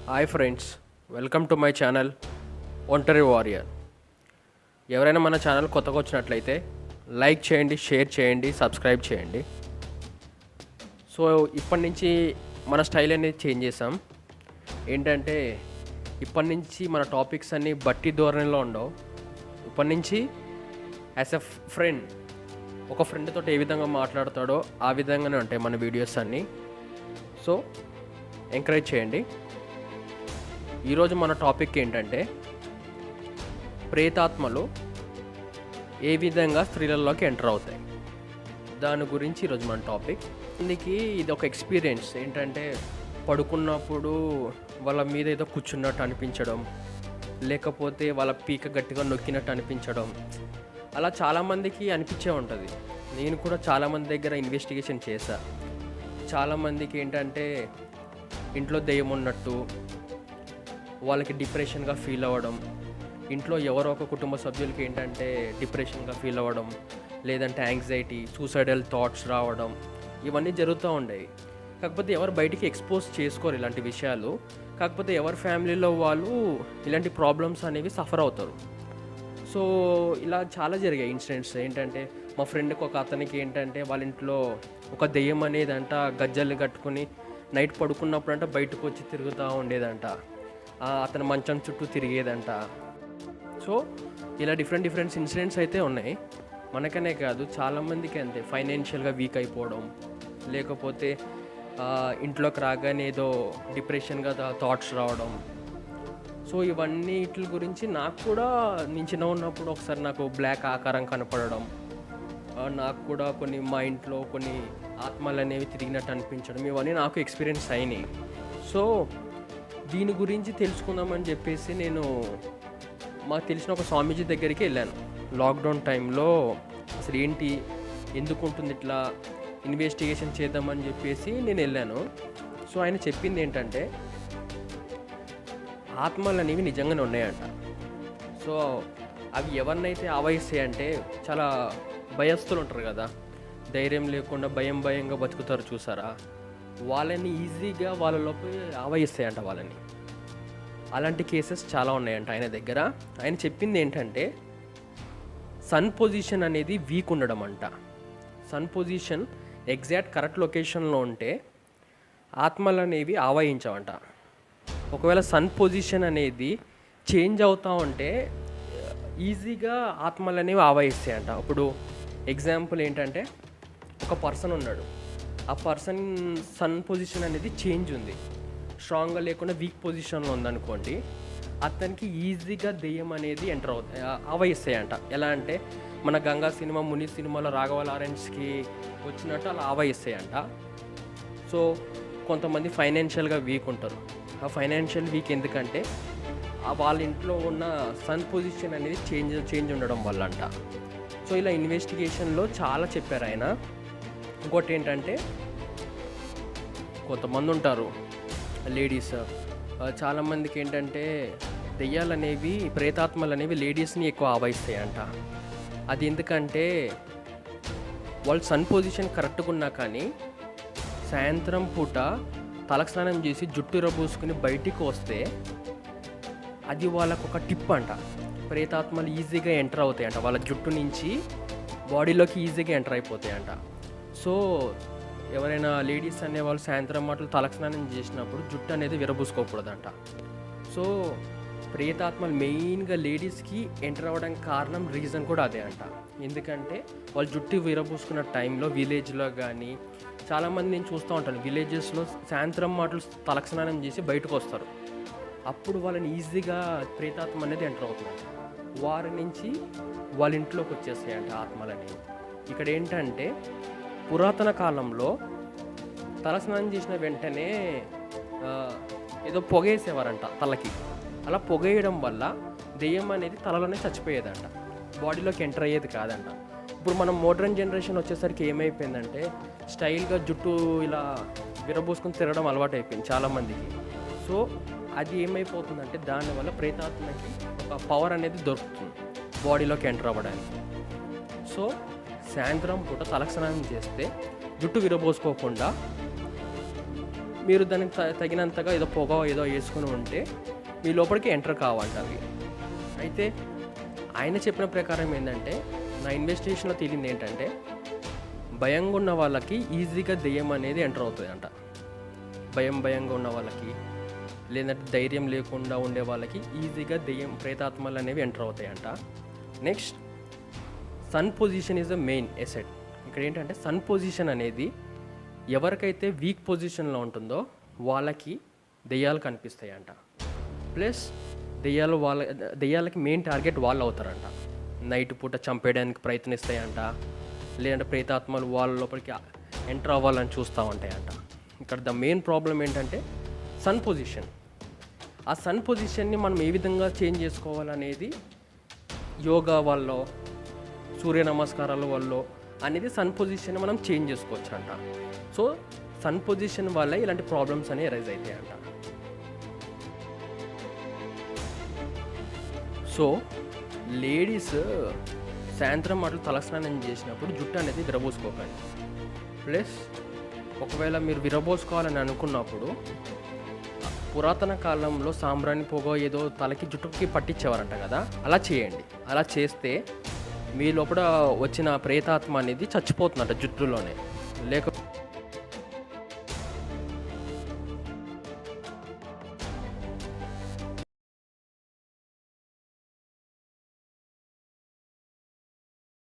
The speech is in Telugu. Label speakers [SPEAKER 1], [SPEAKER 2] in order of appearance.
[SPEAKER 1] Hi friends, welcome to my channel ఒంటరి వారియర్. ఎవరైనా మన ఛానల్ కొత్తగా వచ్చినట్లయితే లైక్ చేయండి, షేర్ చేయండి, సబ్స్క్రైబ్ చేయండి. సో ఇప్పటి నుంచి మన స్టైల్ అనేది చేంజ్ చేసాం. ఏంటంటే ఇప్పటి నుంచి మన టాపిక్స్ అన్నీ బట్టి ధోరణిలో ఉండవు. ఇప్పటి నుంచి యాజ్ ఎ ఫ్రెండ్, ఒక ఫ్రెండ్తో ఏ విధంగా మాట్లాడతాడో ఆ విధంగానే ఉంటాయి మన వీడియోస్ అన్నీ. సో ఎంకరేజ్ చేయండి. ఈరోజు మన టాపిక్ ఏంటంటే ప్రేతాత్మలు ఏ విధంగా స్త్రీలలోకి ఎంటర్ అవుతాయి, దాని గురించి ఈరోజు మన టాపిక్. దీనికి ఇది ఒక ఎక్స్పీరియన్స్. ఏంటంటే పడుకున్నప్పుడు వాళ్ళ మీద ఏదో కూర్చున్నట్టు అనిపించడం, లేకపోతే వాళ్ళ పీక గట్టిగా నొక్కినట్టు అనిపించడం, అలా చాలామందికి అనిపించే ఉంటుంది. నేను కూడా చాలామంది దగ్గర ఇన్వెస్టిగేషన్ చేశా. చాలామందికి ఏంటంటే ఇంట్లో దెయ్యం ఉన్నట్టు, వాళ్ళకి డిప్రెషన్గా ఫీల్ అవ్వడం, ఇంట్లో ఎవరో ఒక కుటుంబ సభ్యులకి ఏంటంటే డిప్రెషన్గా ఫీల్ అవ్వడం, లేదంటే యాంగ్జైటీ, సూసైడల్ థాట్స్ రావడం, ఇవన్నీ జరుగుతూ ఉండేవి. కాకపోతే ఎవరు బయటికి ఎక్స్పోజ్ చేసుకోరు ఇలాంటి విషయాలు. కాకపోతే ఎవరి ఫ్యామిలీలో వాళ్ళు ఇలాంటి ప్రాబ్లమ్స్ అనేవి సఫర్ అవుతారు. సో ఇలా చాలా జరిగాయి ఇన్సిడెంట్స్. ఏంటంటే మా ఫ్రెండ్కి ఒక అతనికి ఏంటంటే వాళ్ళ ఇంట్లో ఒక దెయ్యం అనేది గజ్జలు కట్టుకుని నైట్ పడుకున్నప్పుడు బయటకు వచ్చి తిరుగుతూ ఉండేదంట. అతని మంచం చుట్టూ తిరిగేదంట. సో ఇలా డిఫరెంట్ ఇన్సిడెంట్స్ అయితే ఉన్నాయి. మనకనే కాదు, చాలామందికి అంతే. ఫైనాన్షియల్గా వీక్ అయిపోవడం, లేకపోతే ఇంట్లోకి రాగానే ఏదో డిప్రెషన్గా థాట్స్ రావడం. సో ఇవన్నీ వీటి గురించి నాకు కూడా, నేను చిన్న ఉన్నప్పుడు ఒకసారి నాకు బ్లాక్ ఆకారం కనపడడం, నాకు కూడా మా ఇంట్లో కొన్ని ఆత్మలు అనేవి తిరిగినట్టు అనిపించడం, ఇవన్నీ నాకు ఎక్స్పీరియన్స్ అయినాయి. సో దీని గురించి తెలుసుకుందామని చెప్పేసి నేను మాకు తెలిసిన ఒక స్వామీజీ దగ్గరికి వెళ్ళాను. లాక్డౌన్ టైంలో అసలు ఏంటి, ఎందుకు ఉంటుంది ఇట్లా, ఇన్వెస్టిగేషన్ చేద్దామని చెప్పేసి నేను వెళ్ళాను. సో ఆయన చెప్పింది ఏంటంటే ఆత్మలు అనేవి నిజంగానే ఉన్నాయంట. సో అవి ఎవరినైతే ఆవహిస్తాయంటే, చాలా భయస్తులు ఉంటారు కదా, ధైర్యం లేకుండా భయంగా బతుకుతారు చూసారా, వాళ్ళని ఈజీగా వాళ్ళలోకి ఆవహిస్తాయంట వాళ్ళని. అలాంటి కేసెస్ చాలా ఉన్నాయంట ఆయన దగ్గర. ఆయన చెప్పింది ఏంటంటే సన్ పొజిషన్ అనేది వీక్ ఉండడం అంట. సన్ పొజిషన్ ఎగ్జాక్ట్ కరెక్ట్ లొకేషన్లో ఉంటే ఆత్మలు అనేవి ఆవహించవంట. ఒకవేళ సన్ పొజిషన్ అనేది చేంజ్ అవుతూ ఉంటే ఈజీగా ఆత్మలు అనేవి ఆవహిస్తాయంట. ఇప్పుడు ఎగ్జాంపుల్ ఏంటంటే ఒక పర్సన్ ఉన్నాడు, ఆ పర్సన్ సన్ పొజిషన్ అనేది చేంజ్ ఉంది, స్ట్రాంగ్గా లేకుండా వీక్ పొజిషన్లో ఉందనుకోండి, అతనికి ఈజీగా దెయ్యం అనేది ఎంటర్ ఆవహిస్తాయంట. ఎలా అంటే మన గంగా సినిమా, ముని సినిమాలో రాఘవ లారెన్స్కి వచ్చినట్టు అలా ఆవహిస్తాయంట. సో కొంతమంది ఫైనాన్షియల్గా వీక్ ఉంటారు. ఆ ఫైనాన్షియల్ వీక్ ఎందుకంటే వాళ్ళ ఇంట్లో ఉన్న సన్ పొజిషన్ అనేది చేంజ్ ఉండడం వల్ల అంట. సో ఇలా ఇన్వెస్టిగేషన్లో చాలా చెప్పారు ఆయన. ఇంకోటి ఏంటంటే కొంతమంది ఉంటారు లేడీస్, చాలామందికి ఏంటంటే దెయ్యాలు అనేవి, ప్రేతాత్మలు అనేవి లేడీస్ని ఎక్కువ ఆవహిస్తాయంట. అది ఎందుకంటే వాళ్ళు సన్ పొజిషన్ కరెక్ట్గా ఉన్నా కానీ సాయంత్రం పూట తలకు స్నానం చేసి జుట్టు రబూసుకుని బయటికి వస్తే అది వాళ్ళకు ఒక టిప్ అంట. ప్రేతాత్మలు ఈజీగా ఎంటర్ అవుతాయంట, వాళ్ళ జుట్టు నుంచి బాడీలోకి ఈజీగా ఎంటర్ అయిపోతాయంట. సో ఎవరైనా లేడీస్ అనేవాళ్ళు సాయంత్రం మాటలు తలకు స్నానం చేసినప్పుడు జుట్టు అనేది విరబూసుకోకూడదంట. సో ప్రేతాత్మలు మెయిన్గా లేడీస్కి ఎంటర్ అవ్వడానికి కారణం, రీజన్ కూడా అదే అంట. ఎందుకంటే వాళ్ళు జుట్టు విరబూసుకున్న టైంలో విలేజ్లో కానీ చాలామంది నేను చూస్తూ ఉంటాను, విలేజెస్లో సాయంత్రం మాటలు తలకు స్నానం చేసి బయటకు వస్తారు. అప్పుడు వాళ్ళని ఈజీగా ప్రేతాత్మ అనేది ఎంటర్ అవుతుంది. వారి నుంచి వాళ్ళ ఇంట్లోకి వచ్చేస్తాయంట ఆత్మలని. ఇక్కడ ఏంటంటే పురాతన కాలంలో తలస్నానం చేసిన వెంటనే ఏదో పొగేసేవారంట తలకి. అలా పొగేయడం వల్ల దెయ్యం అనేది తలలోనే చచ్చిపోయేదంట, బాడీలోకి ఎంటర్ అయ్యేది కాదంట. ఇప్పుడు మనం మోడ్రన్ జనరేషన్ వచ్చేసరికి ఏమైపోయిందంటే స్టైల్గా జుట్టు ఇలా విరబోసుకొని తిరగడం అలవాటు అయిపోయింది చాలామందికి. సో అది ఏమైపోతుందంటే దానివల్ల ప్రేతాత్మకి ఒక పవర్ అనేది దొరుకుతుంది బాడీలోకి ఎంటర్ అవ్వడానికి. సో సాయంత్రం పూట తలస్నానం చేస్తే జుట్టు విరబోసుకోకుండా మీరు దానికి తగినంతగా ఏదో పొగ ఏదో వేసుకుని ఉంటే మీ లోపలికి ఎంటర్ కావంట అవి. అయితే ఆయన చెప్పిన ప్రకారం ఏంటంటే, నా ఇన్వెస్టిగేషన్లో తేలింది ఏంటంటే, భయంగా ఉన్న వాళ్ళకి ఈజీగా దెయ్యం అనేది ఎంటర్ అవుతుంది అంట. భయంగా ఉన్న వాళ్ళకి, లేదంటే ధైర్యం లేకుండా ఉండే వాళ్ళకి ఈజీగా దెయ్యం ప్రేతాత్మలు అనేవి ఎంటర్ అవుతాయంట. Next, sun position is the main asset. ఇక్కడ ఏంటంటే సన్ పొజిషన్ అనేది ఎవరికైతే వీక్ పొజిషన్లో ఉంటుందో వాళ్ళకి దెయ్యాలు కనిపిస్తాయంట. ప్లస్ దెయ్యాలకి మెయిన్ టార్గెట్ వాళ్ళు అవుతారంట. నైట్ పూట చంపేయడానికి ప్రయత్నిస్తాయంట, లేదంటే ప్రేతాత్మలు వాళ్ళ లోపలికి ఎంటర్ అవ్వాలని చూస్తూ ఉంటాయంట. ఇక్కడ ద మెయిన్ ప్రాబ్లం ఏంటంటే సన్ పొజిషన్. ఆ సన్ పొజిషన్ని మనం ఏ విధంగా చేంజ్ చేసుకోవాలనేది యోగా వల్ల, సూర్య నమస్కారాల వల్ల అనేది సన్ పొజిషన్ మనం చేంజ్ చేసుకోవచ్చు అంట. సో సన్ పొజిషన్ వల్ల ఇలాంటి ప్రాబ్లమ్స్ అనేవి రైజ్ అవుతాయి అంట. సో లేడీస్ సాయంత్రం అట్లా తలస్నానం చేసినప్పుడు జుట్టు అనేది విరబోసుకోకండి. ప్లస్ ఒకవేళ మీరు విరబోసుకోవాలని అనుకున్నప్పుడు పురాతన కాలంలో సాంబ్రాణి పొగ ఏదో తలకి జుట్టుకి పట్టించేవారంట కదా, అలా చేయండి. అలా చేస్తే మీ లోపల వచ్చిన ప్రేతాత్మ అనేది చచ్చిపోతుందంట జుట్టులోనే.